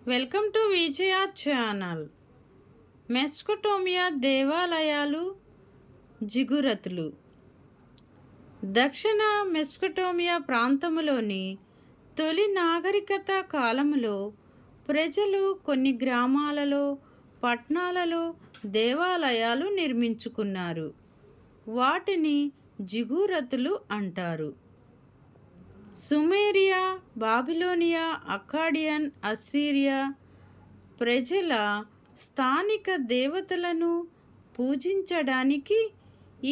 Welcome to Vijaya channel. Mesopotamia దేవాలయాలు, జిగురతులు. దక్షిణ మెస్కొటోమియా ప్రాంతంలోని తొలి నాగరికత కాలంలో ప్రజలు కొన్ని గ్రామాలలో, పట్టణాలలో దేవాలయాలు నిర్మించుకున్నారు. వాటిని జిగురతులు అంటారు. సుమేరియా, బాబిలోనియా, అక్కాడియన్, అస్సిరియా ప్రజల స్థానిక దేవతలను పూజించడానికి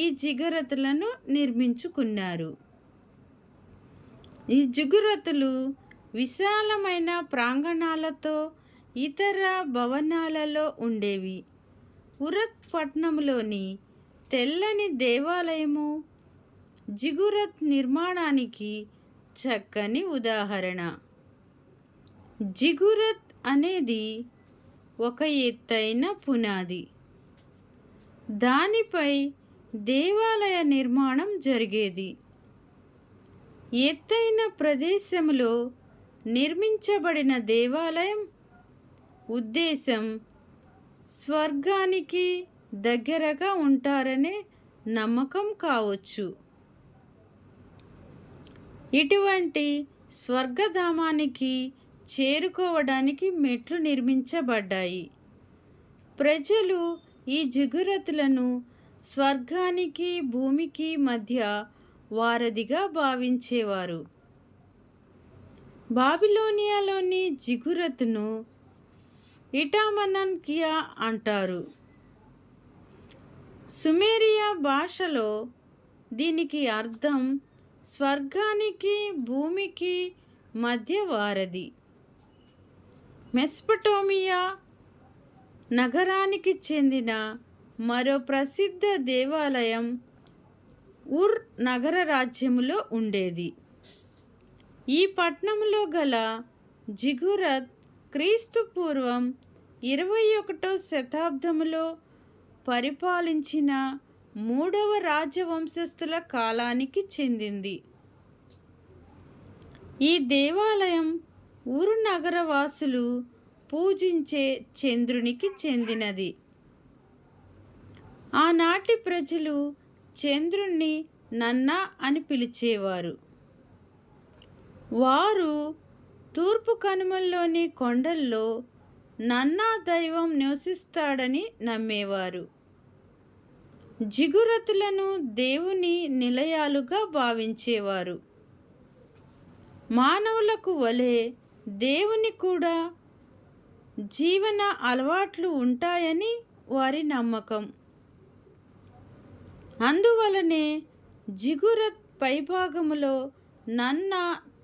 ఈ జిగురతులను నిర్మించుకున్నారు. ఈ జిగురతులు విశాలమైన ప్రాంగణాలతో ఇతర భవనాలలో ఉండేవి. ఉరత్ పట్టణంలోని తెల్లని దేవాలయము జిగురత్ నిర్మాణానికి చక్కని ఉదాహరణ. జిగురత్ అనేది ఒక ఎత్తైన పునాది. దానిపై దేవాలయ నిర్మాణం జరిగేది. ఎత్తైన ప్రదేశంలో నిర్మించబడిన దేవాలయం ఉద్దేశం స్వర్గానికి దగ్గరగా ఉంటారనే నమ్మకం కావచ్చు. ఇటువంటి స్వర్గధామానికి చేరుకోవడానికి మెట్లు నిర్మించబడ్డాయి. ప్రజలు ఈ జిగురతులను స్వర్గానికి భూమికి మధ్య వారధిగా భావించేవారు. బాబిలోనియాలోని జిగురతును ఇటామనన్కియా అంటారు. సుమేరియా భాషలో దీనికి అర్థం స్వర్గానికి భూమికి మధ్య వారధి. మెస్పటోమియా నగరానికి చెందిన మరో ప్రసిద్ధ దేవాలయం ఉర్ నగర రాజ్యములో ఉండేది. ఈ పట్టణంలో గల జిగురత్ క్రీస్తు పూర్వం 21వ శతాబ్దములో పరిపాలించిన 3వ రాజవంశస్థుల కాలానికి చెందింది. ఈ దేవాలయం ఊరు నగరవాసులు పూజించే చంద్రునికి చెందినది. ఆనాటి ప్రజలు చంద్రుణ్ణి నన్నా అని పిలిచేవారు. వారు తూర్పు కనుమల్లోని కొండల్లో నన్నా దైవం నివసిస్తాడని నమ్మేవారు. జిగురతులను దేవుని నిలయాలుగా భావించేవారు. మానవులకు వలె దేవుని కూడా జీవన అలవాట్లు ఉంటాయని వారి నమ్మకం. అందువలనే జిగురత్ పైభాగములో నన్నా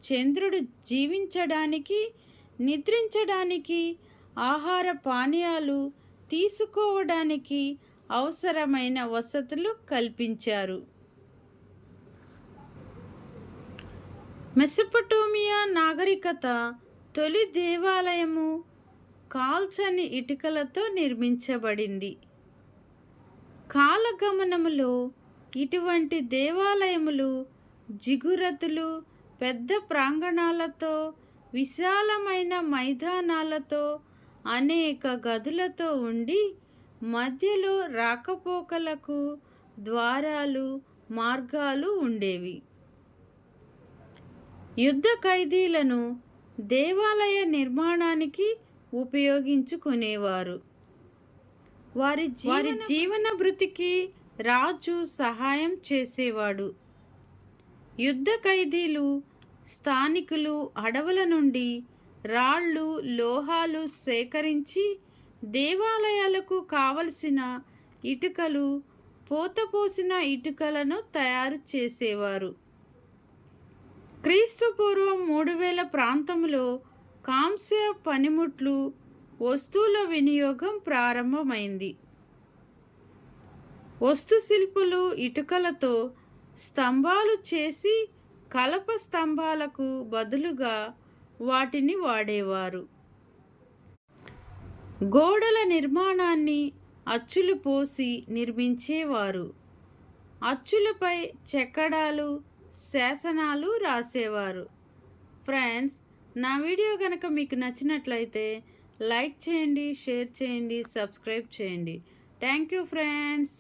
చంద్రుడు జీవించడానికి, నిద్రించడానికి, ఆహార పానీయాలు తీసుకోవడానికి అవసరమైన వసతులు కల్పించారు. మెసొపొటేమియా నాగరికత తొలి దేవాలయము కాల్చని ఇటుకలతో నిర్మించబడింది. కాలగమనములో ఇటువంటి దేవాలయములు జిగురతులు పెద్ద ప్రాంగణాలతో, విశాలమైన మైదానాలతో, అనేక గదులతో ఉండి మధ్యలో రాకపోకలకు ద్వారాలు, మార్గాలు ఉండేవి. యుద్ధ ఖైదీలను దేవాలయ నిర్మాణానికి ఉపయోగించుకునేవారు. వారి జీవన భృతికి రాజు సహాయం చేసేవాడు. యుద్ధ ఖైదీలు స్థానికులు అడవుల నుండి రాళ్ళు, లోహాలు సేకరించి దేవాలయాలకు కావలసిన ఇటుకలు, పోతపోసిన ఇటుకలను తయారు చేసేవారు. క్రీస్తు పూర్వం 3000 ప్రాంతంలో కాంస్య పనిముట్లు, వస్తువుల వినియోగం ప్రారంభమైంది. వస్తుశిల్పులు ఇటుకలతో స్తంభాలు చేసి కలప స్తంభాలకు బదులుగా వాటిని వాడేవారు. గోడల నిర్మాణాన్ని అచ్చులు పోసి నిర్మించేవారు. అచ్చులపై చెక్కడాలు, శాసనాలు రాసేవారు. ఫ్రెండ్స్, నా వీడియో కనుక మీకు నచ్చినట్లయితే లైక్ చేయండి, షేర్ చేయండి, సబ్స్క్రైబ్ చేయండి. Thank you friends.